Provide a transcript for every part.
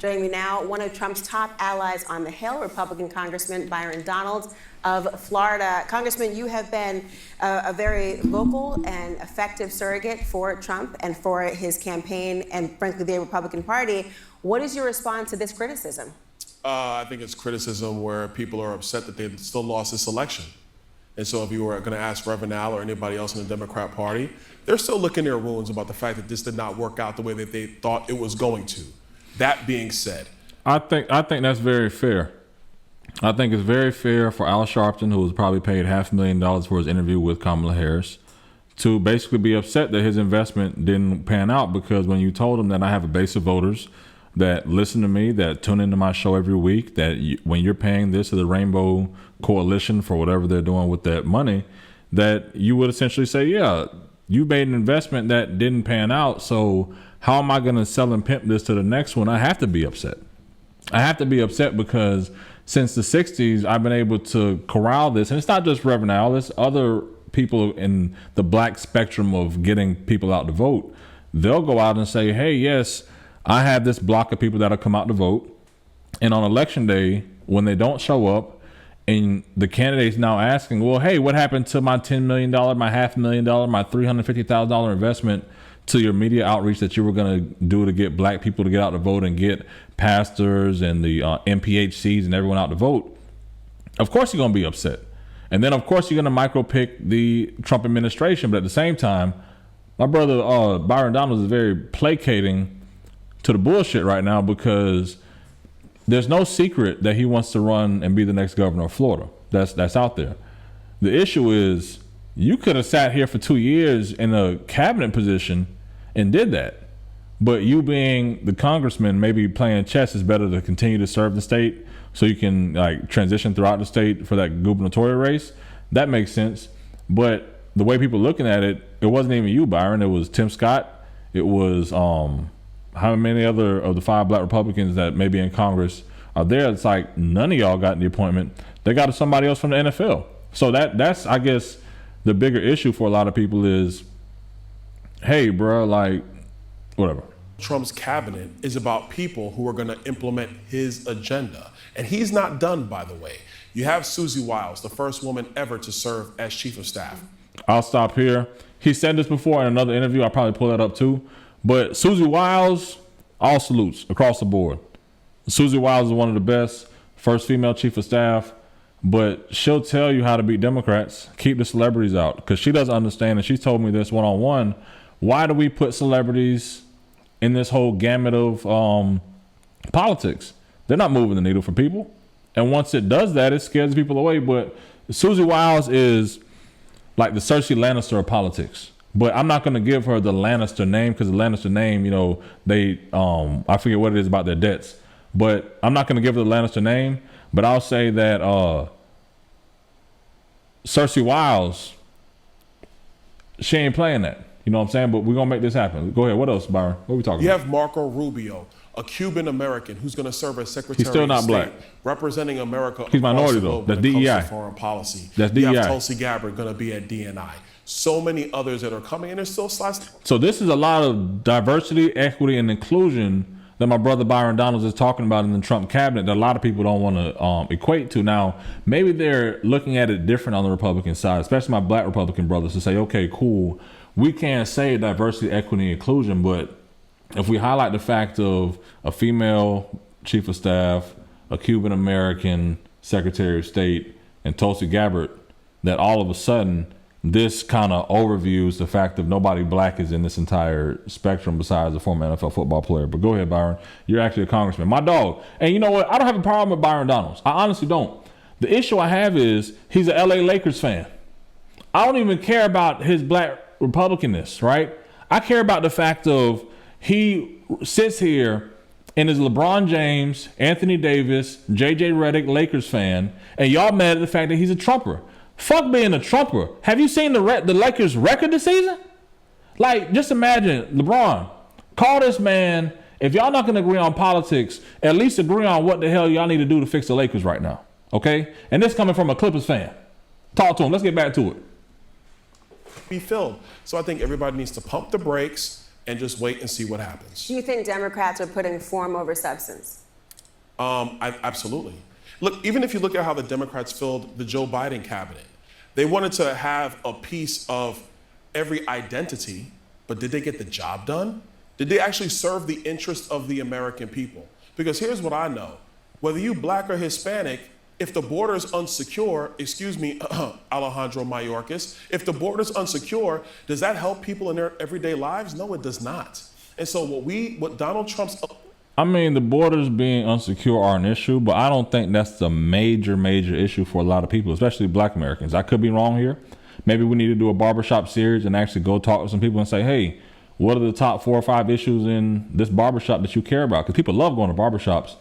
Joining me now, one of Trump's top allies on the Hill, Republican Congressman Byron Donalds of Florida. Congressman, you have been a very vocal and effective surrogate for Trump and for his campaign and, frankly, the Republican Party. What is your response to this criticism? I think it's criticism where people are upset that they still lost this election. And so if you were going to ask Reverend Al or anybody else in the Democrat Party, they're still licking their wounds about the fact that this did not work out the way that they thought it was going to. That being said, I think that's very fair. I think it's very fair for Al Sharpton, who was probably paid $500,000 for his interview with Kamala Harris, to basically be upset that his investment didn't pan out, because when you told him that I have a base of voters that listen to me, that tune into my show every week, that when you're paying this to the Rainbow Coalition for whatever they're doing with that money, that you would essentially say, yeah, you made an investment that didn't pan out, so how am I going to sell and pimp this to the next one? I have to be upset. I have to be upset because since the 60s, I've been able to corral this. And it's not just Reverend Al, it's other people in the black spectrum of getting people out to vote. They'll go out and say, hey, yes, I have this block of people that'll come out to vote. And on election day, when they don't show up, and the candidate's now asking, well, hey, what happened to my $10 million, my $500,000, my $350,000 investment to your media outreach that you were going to do to get black people to get out to vote and get pastors and the MPHCs and everyone out to vote? Of course you're going to be upset. And then, of course, you're going to micro-pick the Trump administration. But at the same time, my brother Byron Donalds is very placating to the bullshit right now, because there's no secret that he wants to run and be the next governor of Florida. That's out there. The issue is, you could have sat here for 2 years in a cabinet position and did that. But you being the congressman, maybe playing chess is better to continue to serve the state so you can like transition throughout the state for that gubernatorial race. That makes sense. But the way people looking at it, it wasn't even you, Byron. It was Tim Scott. It was how many other of the 5 black Republicans that may be in Congress are there. It's like none of y'all got the appointment. They got somebody else from the NFL. So that's, I guess, the bigger issue for a lot of people is, hey, bro, like, whatever. Trump's cabinet is about people who are going to implement his agenda. And he's not done, by the way. You have Susie Wiles, the first woman ever to serve as chief of staff. I'll stop here. He said this before in another interview. I'll probably pull that up too. But Susie Wiles, all salutes across the board. Susie Wiles is one of the best, first female chief of staff. But she'll tell you how to beat Democrats, keep the celebrities out, because she doesn't understand, and she's told me this one-on-one, why do we put celebrities in this whole gamut of politics? They're not moving the needle for people. And once it does that, it scares people away. But Susie Wiles is like the Cersei Lannister of politics. But I'm not going to give her the Lannister name, because the Lannister name, you know, they, I forget what it is about their debts. But I'm not going to give her the Lannister name. But I'll say that Cersei Wiles, she ain't playing that. You know what I'm saying? But we're going to make this happen. Go ahead. What else, Byron? What are we talking about? You have Marco Rubio, a Cuban-American who's going to serve as Secretary He's still not of State, black. Representing America. He's minority, though. That's DEI. Foreign policy. That's You DEI. have Tulsi Gabbard going to be at DNI. So many others that are coming, and there's still slots. So this is a lot of diversity, equity, and inclusion that my brother Byron Donalds is talking about in the Trump cabinet that a lot of people don't want to equate to. Now, maybe they're looking at it different on the Republican side, especially my black Republican brothers, to say, okay, cool, we can't say diversity, equity, and inclusion, but if we highlight the fact of a female chief of staff, a Cuban-American Secretary of State, and Tulsi Gabbard, that all of a sudden this kind of overviews the fact that nobody black is in this entire spectrum besides a former NFL football player. But go ahead, Byron. You're actually a congressman. My dog. And you know what? I don't have a problem with Byron Donalds. I honestly don't. The issue I have is he's an LA Lakers fan. I don't even care about his black Republicanness, right? I care about the fact of he sits here and is LeBron James, Anthony Davis, JJ Redick Lakers fan, and y'all mad at the fact that he's a Trumper. Fuck being a Trumper. Have you seen the Lakers record this season? Like, just imagine, LeBron, call this man. If y'all not going to agree on politics, at least agree on what the hell y'all need to do to fix the Lakers right now. Okay? And this coming from a Clippers fan. Talk to him. Let's get back to it. Be filled. So I think everybody needs to pump the brakes, and just wait and see what happens. Do you think Democrats are putting form over substance? Absolutely. Look, even if you look at how the Democrats filled the Joe Biden cabinet, they wanted to have a piece of every identity, but did they get the job done? Did they actually serve the interest of the American people? Because here's what I know. Whether you black or Hispanic, if the border is unsecure, excuse me, Alejandro Mayorkas, if the border is unsecure, does that help people in their everyday lives? No, it does not. And so what Donald Trump's... I mean, the borders being unsecure are an issue, but I don't think that's the major issue for a lot of people, especially black Americans. I could be wrong here. Maybe we need to do a barbershop series and actually go talk to some people and say, hey, what are the top 4 or 5 issues in this barbershop that you care about? Because people love going to barbershops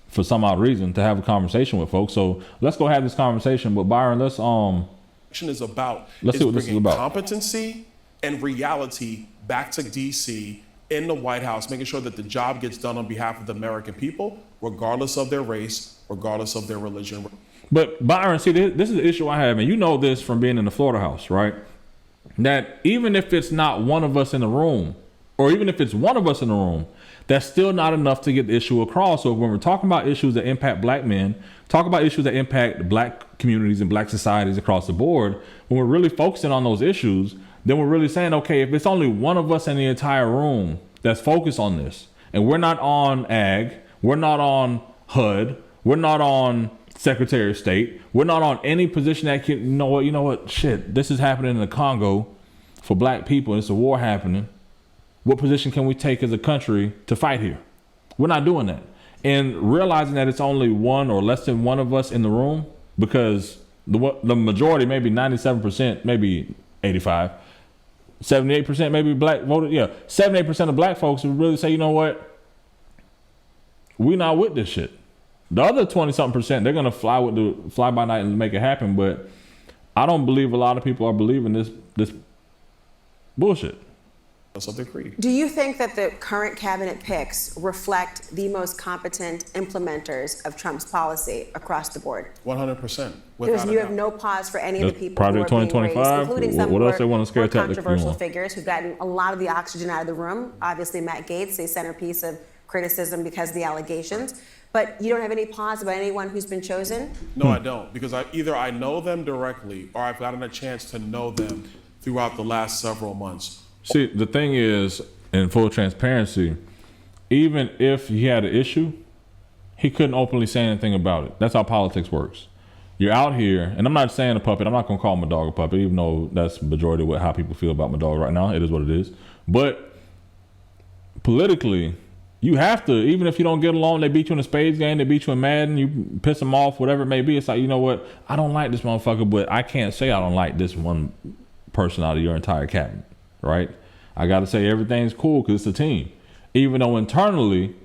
for some odd reason to have a conversation with folks. So let's go have this conversation. But Byron, let's is about let's see what this is about. Competency and reality back to DC in the White House, making sure that the job gets done on behalf of the American people, regardless of their race, regardless of their religion. But Byron, see, this is the issue I have, and you know this from being in the Florida House, right? That even if it's not one of us in the room, or even if it's one of us in the room, that's still not enough to get the issue across. So when we're talking about issues that impact black men, talk about issues that impact black communities and black societies across the board, when we're really focusing on those issues, then we're really saying, okay, if it's only one of us in the entire room that's focused on this, and we're not on ag, we're not on HUD, we're not on Secretary of State, we're not on any position that can, you know what, shit, this is happening in the Congo for black people, it's a war happening. What position can we take as a country to fight here? We're not doing that. And realizing that it's only one or less than one of us in the room, because the majority, maybe 97%, maybe 85, 78% maybe black voted. Yeah, 78% of black folks would really say, you know what? We not with this shit. The other 20-something%, they're going to fly by night and make it happen. But I don't believe a lot of people are believing this bullshit. Of their creed. Do you think that the current cabinet picks reflect the most competent implementers of Trump's policy across the board? 100%. Because you have no pause for any of the people who are Project being raised, 2025. including some What else they want to scare more tactics controversial on? figures who've gotten a lot of the oxygen out of the room. Obviously, Matt Gaetz, a centerpiece of criticism because of the allegations. But you don't have any pause about anyone who's been chosen? No, I don't, because either I know them directly or I've gotten a chance to know them throughout the last several months. See, the thing is, in full transparency, even if he had an issue, he couldn't openly say anything about it. That's how politics works. You're out here, and I'm not saying a puppet. I'm not going to call my dog a puppet, even though that's the majority of how people feel about my dog right now. It is what it is. But politically, you have to, even if you don't get along, they beat you in a spades game, they beat you in Madden, you piss them off, whatever it may be. It's like, you know what? I don't like this motherfucker, but I can't say I don't like this one person out of your entire cabinet. Right? I got to say everything's cool because it's a team. Even though internally,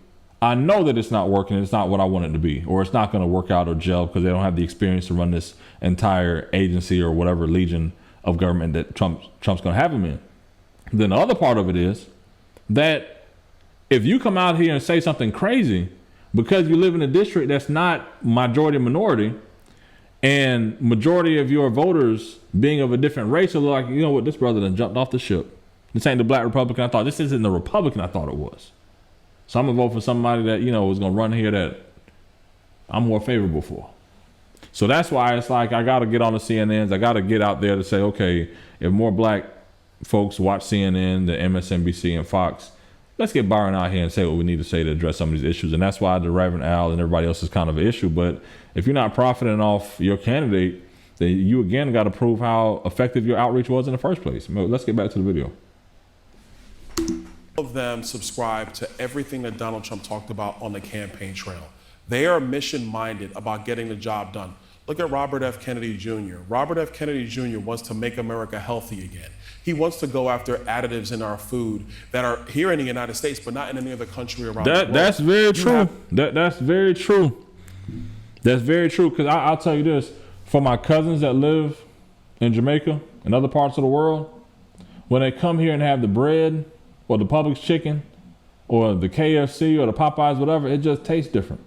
I know that it's not working. It's not what I want it to be. Or it's not going to work out or gel because they don't have the experience to run this entire agency or whatever legion of government that Trump's going to have them in. Then the other part of it is that if you come out here and say something crazy because you live in a district that's not majority minority, and majority of your voters being of a different race are like, you know what, this brother done jumped off the ship. This ain't the black Republican I thought. This isn't the Republican I thought it was. So I'm going to vote for somebody that, you know, is going to run here that I'm more favorable for. So that's why it's like I got to get on the CNNs. I got to get out there to say, okay, if more black folks watch CNN, the MSNBC, and Fox, let's get Byron out here and say what we need to say to address some of these issues. And that's why the Reverend Al and everybody else is kind of an issue. But if you're not profiting off your candidate, then you again got to prove how effective your outreach was in the first place. Let's get back to the video. Of them subscribe to everything that Donald Trump talked about on the campaign trail. They are mission-minded about getting the job done. Look at Robert F. Kennedy Jr. Robert F. Kennedy Jr. wants to make America healthy again. He wants to go after additives in our food that are here in the United States, but not in any other country around the world. That's very true. That's very true. That's very true. Because I'll tell you this, for my cousins that live in Jamaica and other parts of the world, when they come here and have the bread or the Publix chicken or the KFC or the Popeyes, whatever, it just tastes different.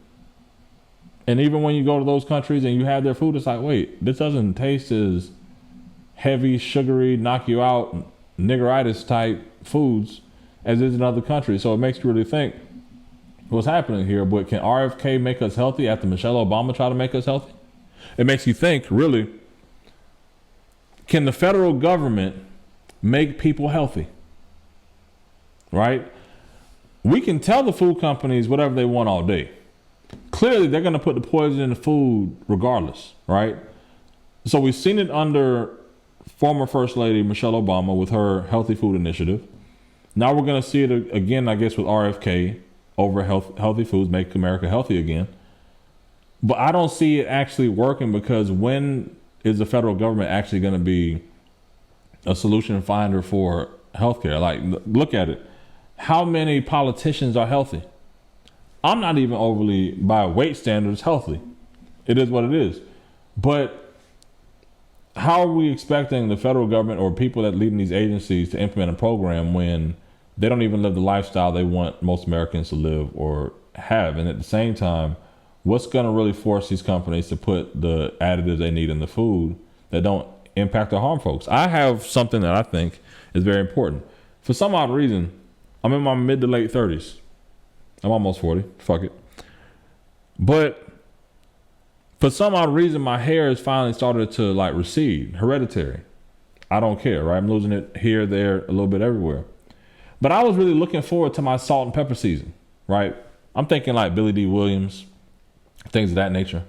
And even when you go to those countries and you have their food, it's like, wait, this doesn't taste as heavy, sugary, knock you out, niggeritis type foods as it is in other countries. So it makes you really think what's happening here. But can RFK make us healthy after Michelle Obama tried to make us healthy? It makes you think, really, can the federal government make people healthy? Right? We can tell the food companies whatever they want all day. Clearly, they're going to put the poison in the food regardless, right? So we've seen it under former First Lady Michelle Obama with her Healthy Food Initiative. Now we're going to see it again, I guess, with RFK over healthy foods, make America healthy again. But I don't see it actually working, because when is the federal government actually going to be a solution finder for healthcare? Like, look at it. How many politicians are healthy? I'm not even overly, by weight standards, healthy. It is what it is. But how are we expecting the federal government or people that lead in these agencies to implement a program when they don't even live the lifestyle they want most Americans to live or have? And at the same time, what's going to really force these companies to put the additives they need in the food that don't impact or harm folks? I have something that I think is very important. For some odd reason, I'm in my mid to late 30s. I'm almost 40. Fuck it. But for some odd reason, my hair has finally started to like recede. Hereditary. I don't care, right? I'm losing it here, there, a little bit everywhere. But I was really looking forward to my salt and pepper season, right? I'm thinking like Billy D. Williams, things of that nature.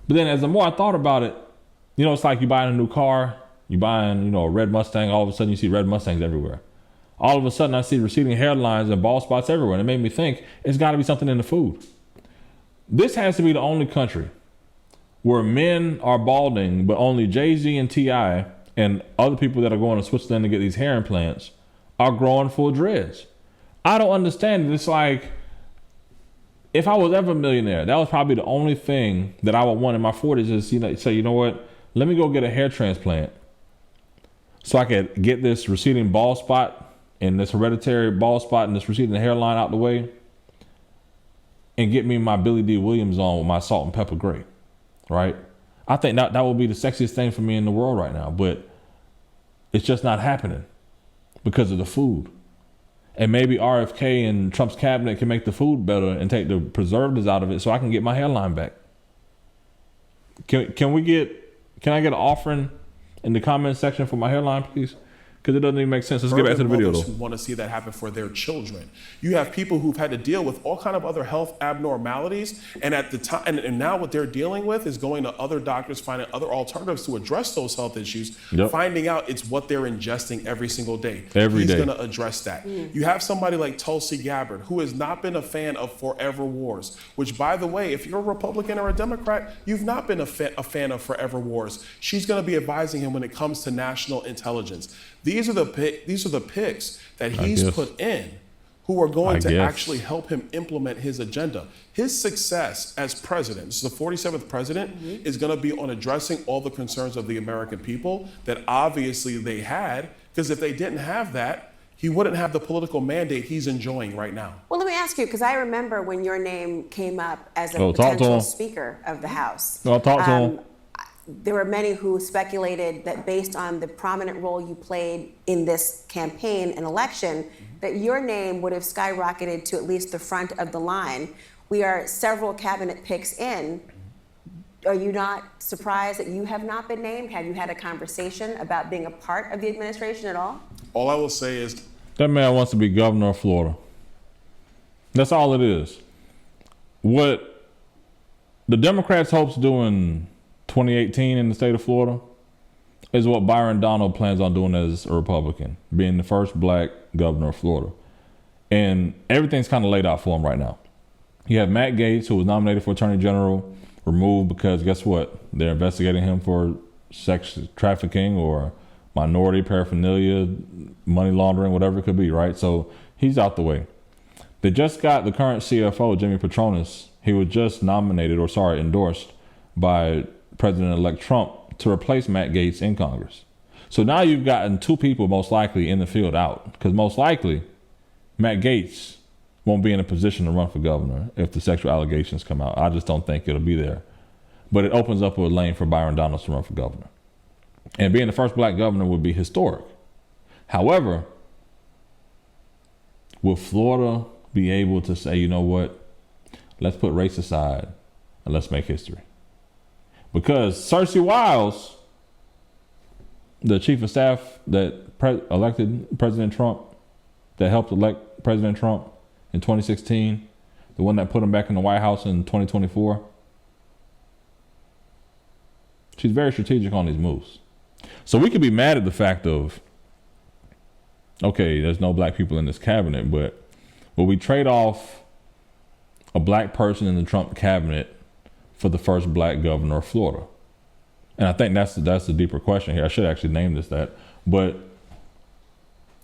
But then as the more I thought about it, you know, it's like you buying a new car, you buying, you know, a red Mustang, all of a sudden you see red Mustangs everywhere. All of a sudden I see receding hairlines and bald spots everywhere. And it made me think it's got to be something in the food. This has to be the only country where men are balding, but only Jay-Z and T.I. and other people that are going to Switzerland to get these hair implants are growing full dreads. I don't understand it. It's like, if I was ever a millionaire, that was probably the only thing that I would want in my 40s is, you know, say, you know what, let me go get a hair transplant so I could get this receding bald spot and this hereditary bald spot and this receding hairline out the way and get me my Billy D. Williams on with my salt and pepper gray, right? I think that would be the sexiest thing for me in the world right now, but it's just not happening because of the food. And maybe RFK and Trump's cabinet can make the food better and take the preservatives out of it so I can get my hairline back. Can I get an offering in the comment section for my hairline, please? Because it doesn't even make sense. Let's get back to the video, though. Who want to see that happen for their children. You have people who've had to deal with all kind of other health abnormalities, and at the time, and now what they're dealing with is going to other doctors, finding other alternatives to address those health issues, finding out it's what they're ingesting every single day. He's going to address that. You have somebody like Tulsi Gabbard, who has not been a fan of Forever Wars, which, by the way, if you're a Republican or a Democrat, you've not been a fan of Forever Wars. She's going to be advising him when it comes to national intelligence. These are the picks that he's put in who are going to actually help him implement his agenda. His success as president, this is the 47th president, is going to be on addressing all the concerns of the American people that obviously they had, because if they didn't have that, he wouldn't have the political mandate he's enjoying right now. Well, let me ask you, because I remember when your name came up as a potential Speaker of the House. There were many who speculated that based on the prominent role you played in this campaign and election, that your name would have skyrocketed to at least the front of the line. We are several cabinet picks in. Are you not surprised that you have not been named? Have you had a conversation about being a part of the administration at all? All I will say is that man wants to be governor of Florida. That's all it is. What the Democrats hopes to do in 2018 in the state of Florida is what Byron Donalds plans on doing as a Republican, being the first black governor of Florida. And everything's kind of laid out for him right now. You have Matt Gaetz, who was nominated for Attorney General, removed because guess what? They're investigating him for sex trafficking or minority paraphernalia, money laundering, whatever it could be, right? So he's out the way. They just got the current CFO, Jimmy Patronis. He was just endorsed by President-elect Trump to replace Matt Gaetz in Congress. So now you've gotten two people most likely in the field out, because most likely Matt Gaetz won't be in a position to run for governor if the sexual allegations come out. I just don't think it'll be there. But it opens up a lane for Byron Donalds to run for governor. And being the first black governor would be historic. However, will Florida be able to say, you know what, let's put race aside and let's make history? Because Susie Wiles, the chief of staff that elected President Trump, that helped elect President Trump in 2016, the one that put him back in the White House in 2024, she's very strategic on these moves. So we could be mad at the fact of, okay, there's no black people in this cabinet, but will we trade off a black person in the Trump cabinet for the first black governor of Florida? And I think that's the deeper question here. I should actually name this that. But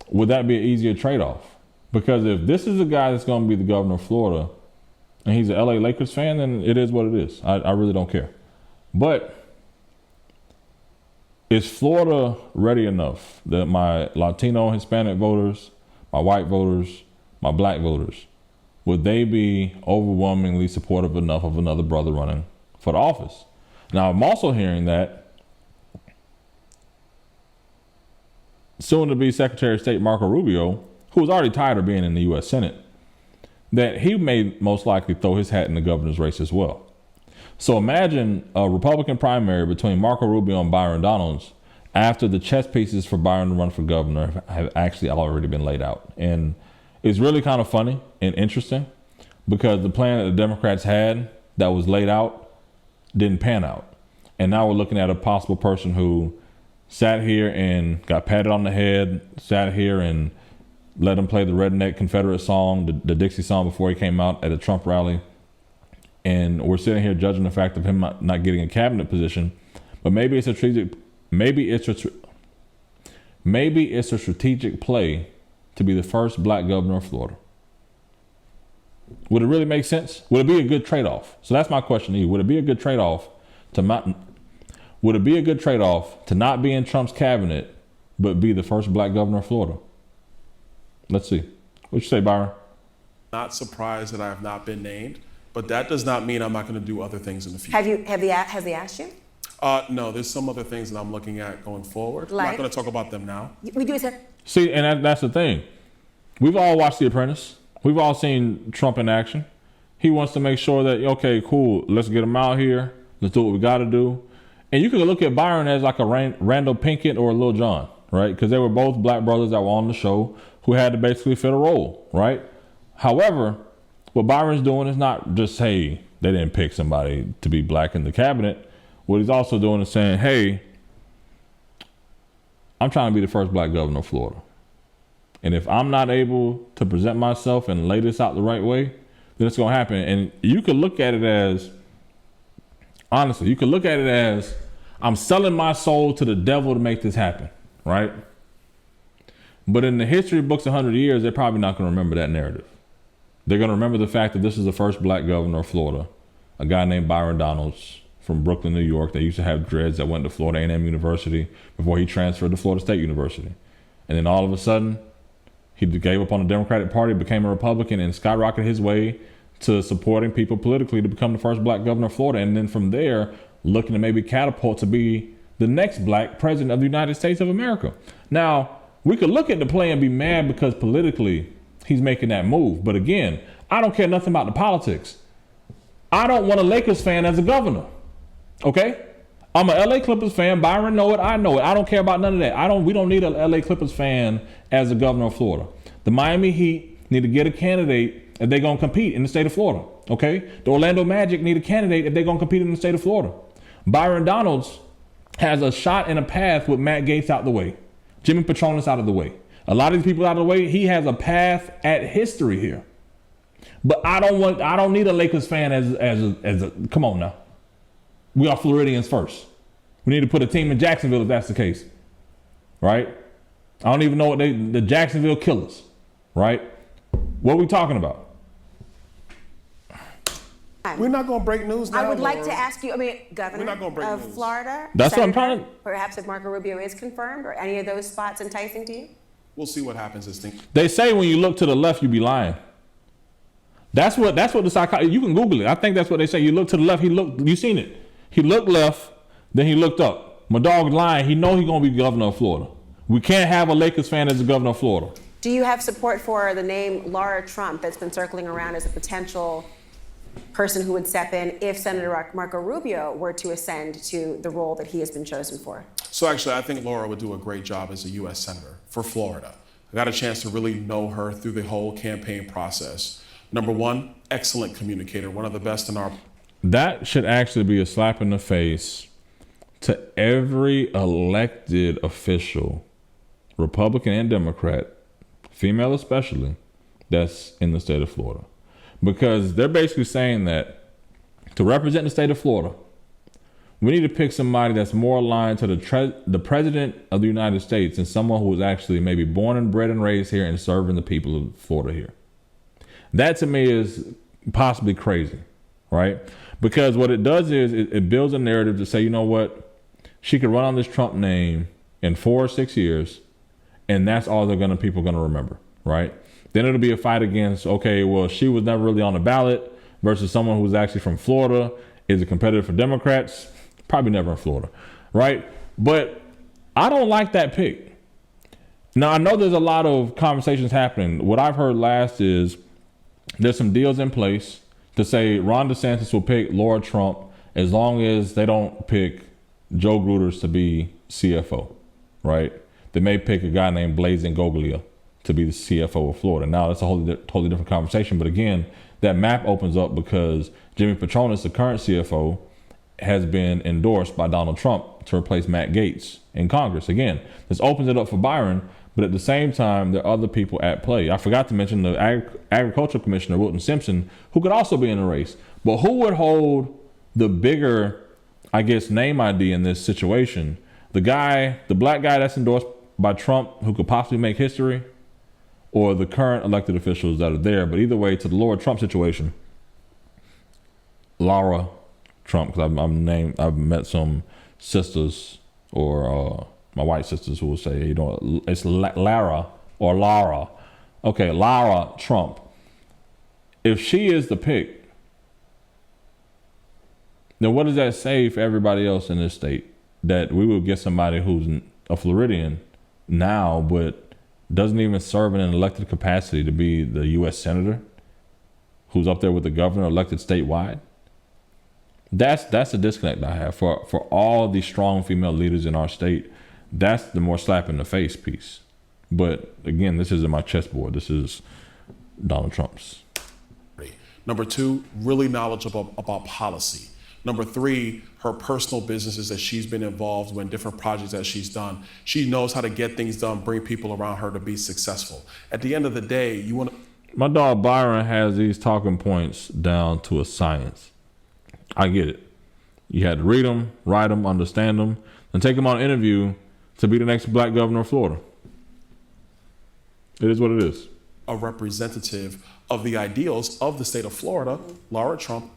would that be an easier trade-off? Because if this is a guy that's going to be the governor of Florida and he's an LA Lakers fan, then it is what it is. I really don't care. But is Florida ready enough that my Latino and Hispanic voters, my white voters, my black voters, would they be overwhelmingly supportive enough of another brother running for the office? Now, I'm also hearing that soon-to-be Secretary of State Marco Rubio, who was already tired of being in the U.S. Senate, that he may most likely throw his hat in the governor's race as well. So imagine a Republican primary between Marco Rubio and Byron Donalds after the chess pieces for Byron to run for governor have actually already been laid out. And it's really kind of funny and interesting because the plan that the Democrats had that was laid out didn't pan out. And now we're looking at a possible person who sat here and got patted on the head, sat here and let him play the redneck Confederate song, the Dixie song before he came out at a Trump rally. And we're sitting here judging the fact of him not getting a cabinet position. But maybe it's a strategic play to be the first black governor of Florida. Would it really make sense? Would it be a good trade-off? So that's my question to you. Would it be a good trade-off to not be in Trump's cabinet, but be the first black governor of Florida? Let's see. What you say, Byron? Not surprised that I have not been named, but that does not mean I'm not going to do other things in the future. Has he asked you? No, there's some other things that I'm looking at going forward. Like? I'm not going to talk about them now. We do, sir. See, and that's the thing. We've all watched The Apprentice. We've all seen Trump in action. He wants to make sure that, okay, cool, let's get him out here. Let's do what we got to do. And you can look at Byron as like a Randall Pinkett or a Lil Jon, right? Because they were both black brothers that were on the show who had to basically fit a role, right? However, what Byron's doing is not just, hey, they didn't pick somebody to be black in the cabinet. What he's also doing is saying, hey, I'm trying to be the first black governor of Florida. And if I'm not able to present myself and lay this out the right way, then it's going to happen. And you could look at it as, honestly, I'm selling my soul to the devil to make this happen, right? But in the history books 100 years, they're probably not going to remember that narrative. They're going to remember the fact that this is the first black governor of Florida, a guy named Byron Donalds from Brooklyn, New York, that used to have dreads, that went to Florida A&M University before he transferred to Florida State University. And then all of a sudden, he gave up on the Democratic Party, became a Republican, and skyrocketed his way to supporting people politically to become the first black governor of Florida. And then from there, looking to maybe catapult to be the next black president of the United States of America. Now, we could look at the play and be mad because politically he's making that move. But again, I don't care nothing about the politics. I don't want a Lakers fan as a governor. Okay? I'm a LA Clippers fan. Byron know it. I know it. I don't care about none of that. We don't need a LA Clippers fan as the governor of Florida. The Miami Heat need to get a candidate if they're going to compete in the state of Florida. Okay? The Orlando Magic need a candidate if they're going to compete in the state of Florida. Byron Donalds has a shot and a path with Matt Gaetz out the way. Jimmy Petronas out of the way. A lot of these people out of the way. He has a path at history here. But I don't need a Lakers fan as a come on now. We are Floridians first. We need to put a team in Jacksonville if that's the case. Right? I don't even know what the Jacksonville Killers. Right? What are we talking about? We're not going to break news now. I would like to ask you, Governor We're not gonna break of news. Florida. That's what I'm Senator, trying to- Perhaps if Marco Rubio is confirmed, or any of those spots enticing to you? We'll see what happens this thing. They say when you look to the left, you be lying. That's what the psychology, you can Google it. I think that's what they say. You look to the left, you seen it. He looked left, then he looked up. My dog's lying. He know he's going to be governor of Florida. We can't have a Lakers fan as the governor of Florida. Do you have support for the name Laura Trump that's been circling around as a potential person who would step in if Senator Marco Rubio were to ascend to the role that he has been chosen for? So actually, I think Laura would do a great job as a U.S. Senator for Florida. I got a chance to really know her through the whole campaign process. Number one, excellent communicator, one of the best in our... That should actually be a slap in the face to every elected official, Republican and Democrat, female especially, that's in the state of Florida. Because they're basically saying that to represent the state of Florida, we need to pick somebody that's more aligned to the president of the United States and someone who was actually maybe born and bred and raised here and serving the people of Florida here. That to me is possibly crazy, right? Because what it does is it builds a narrative to say, you know what, she could run on this Trump name in 4 or 6 years, and that's all people are gonna remember, right? Then it'll be a fight against, okay, well, she was never really on the ballot versus someone who's actually from Florida, is a competitor for Democrats, probably never in Florida, right? But I don't like that pick. Now, I know there's a lot of conversations happening. What I've heard last is there's some deals in place to say Ron DeSantis will pick Laura Trump as long as they don't pick Joe Gruters to be CFO, right? They may pick a guy named Blaise Ingoglia to be the CFO of Florida. Now, that's a totally different conversation. But again, that map opens up because Jimmy Patronis, the current CFO, has been endorsed by Donald Trump to replace Matt Gaetz in Congress. Again, this opens it up for Byron, but at the same time, there are other people at play. I forgot to mention the Agricultural Commissioner, Wilton Simpson, who could also be in the race. But who would hold the bigger, I guess, name ID in this situation? The black guy that's endorsed by Trump who could possibly make history, or the current elected officials that are there? But either way, to the Laura Trump situation, Laura Trump, because I've met some sisters or my white sisters who will say, you know, it's Lara or Lara. Okay, Lara Trump. If she is the pick, then what does that say for everybody else in this state? That we will get somebody who's a Floridian now, but doesn't even serve in an elected capacity to be the U.S. Senator, who's up there with the governor elected statewide? That's a disconnect I have for all the strong female leaders in our state. That's the more slap in the face piece. But again, this isn't my chessboard. This is Donald Trump's. Number two, really knowledgeable about policy. Number three, her personal businesses that she's been involved in, different projects that she's done. She knows how to get things done, bring people around her to be successful. At the end of the day, you want to... My dog Byron has these talking points down to a science. I get it. You had to read them, write them, understand them, and take them on an interview to be the next black governor of Florida. It is what it is. A representative of the ideals of the state of Florida, Laura Trump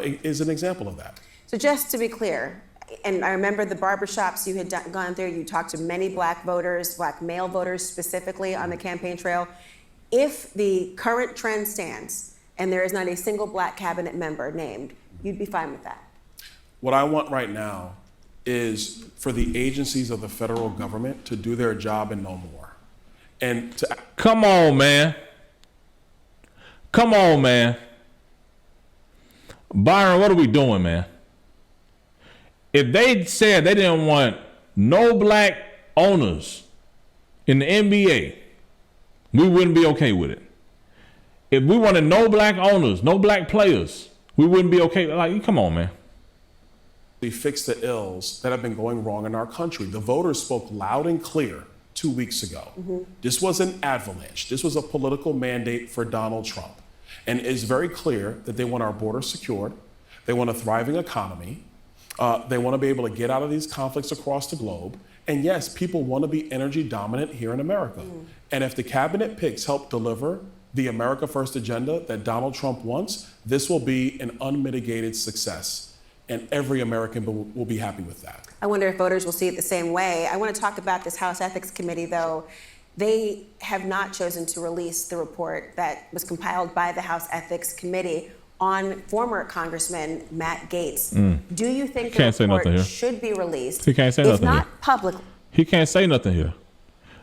is an example of that. So just to be clear, and I remember the barbershops you had gone through, you talked to many black voters, black male voters specifically on the campaign trail. If the current trend stands and there is not a single black cabinet member named, you'd be fine with that? What I want right now is for the agencies of the federal government to do their job and no more. And to... Come on, man. Come on, man. Byron, what are we doing, man? If they said they didn't want no black owners in the NBA, we wouldn't be okay with it. If we wanted no black owners, no black players, we wouldn't be okay. Like, come on, man. We fix the ills that have been going wrong in our country. The voters spoke loud and clear 2 weeks ago. This was an avalanche. This was a political mandate for Donald Trump. And it's very clear that they want our borders secured. They want a thriving economy. They want to be able to get out of these conflicts across the globe. And yes, people want to be energy dominant here in America. And if the cabinet picks help deliver the America First agenda that Donald Trump wants, this will be an unmitigated success. And every American will be happy with that. I wonder if voters will see it the same way. I want to talk about this House Ethics Committee, though. They have not chosen to release the report that was compiled by the House Ethics Committee on former Congressman Matt Gaetz. Do you think the report should be released? He can't say nothing if not here. publicly? He can't say nothing here.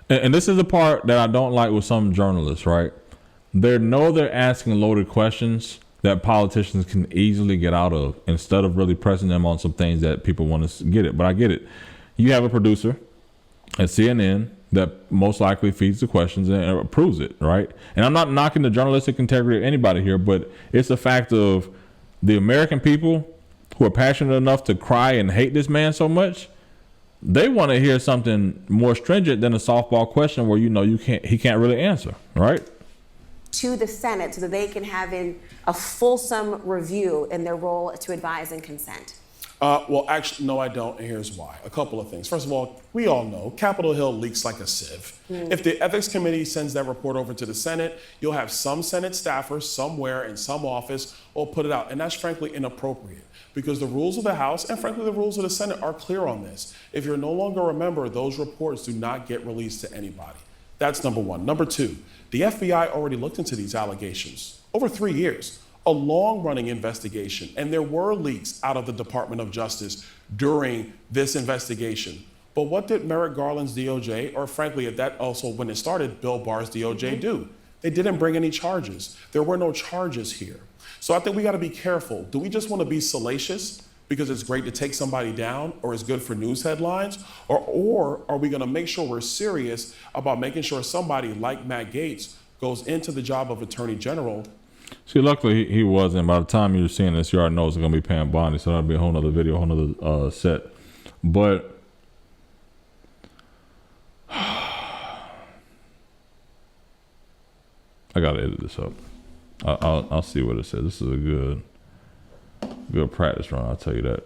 And this is the part that I don't like with some journalists, right? They know they're asking loaded questions that politicians can easily get out of instead of really pressing them on some things that people want to get it. But I get it. You have a producer at CNN that most likely feeds the questions and approves it, right? And I'm not knocking the journalistic integrity of anybody here, but it's a fact of the American people who are passionate enough to cry and hate this man so much. They want to hear something more stringent than a softball question where he can't really answer, right? To the Senate so that they can have a fulsome review in their role to advise and consent? Well, actually, no, I don't, and here's why. A couple of things. First of all, we all know Capitol Hill leaks like a sieve. If the Ethics Committee sends that report over to the Senate, you'll have some Senate staffers somewhere in some office will put it out, and that's frankly inappropriate because the rules of the House and frankly the rules of the Senate are clear on this. If you're no longer a member, those reports do not get released to anybody. That's number one. Number two, the FBI already looked into these allegations over 3 years. A long-running investigation, and there were leaks out of the Department of Justice during this investigation. But what did Merrick Garland's DOJ, or frankly, that also when it started, Bill Barr's DOJ do? They didn't bring any charges. There were no charges here. So I think we gotta be careful. Do we just wanna be salacious because it's great to take somebody down or it's good for news headlines? Or are we gonna make sure we're serious about making sure somebody like Matt Gaetz goes into the job of Attorney General? See, luckily he wasn't. By the time you're seeing this, you already know it's going to be paying bonding, so that'll be a whole nother video, a whole nother set. But I got to edit this up. I'll see what it says. This is a good practice run, I'll tell you that.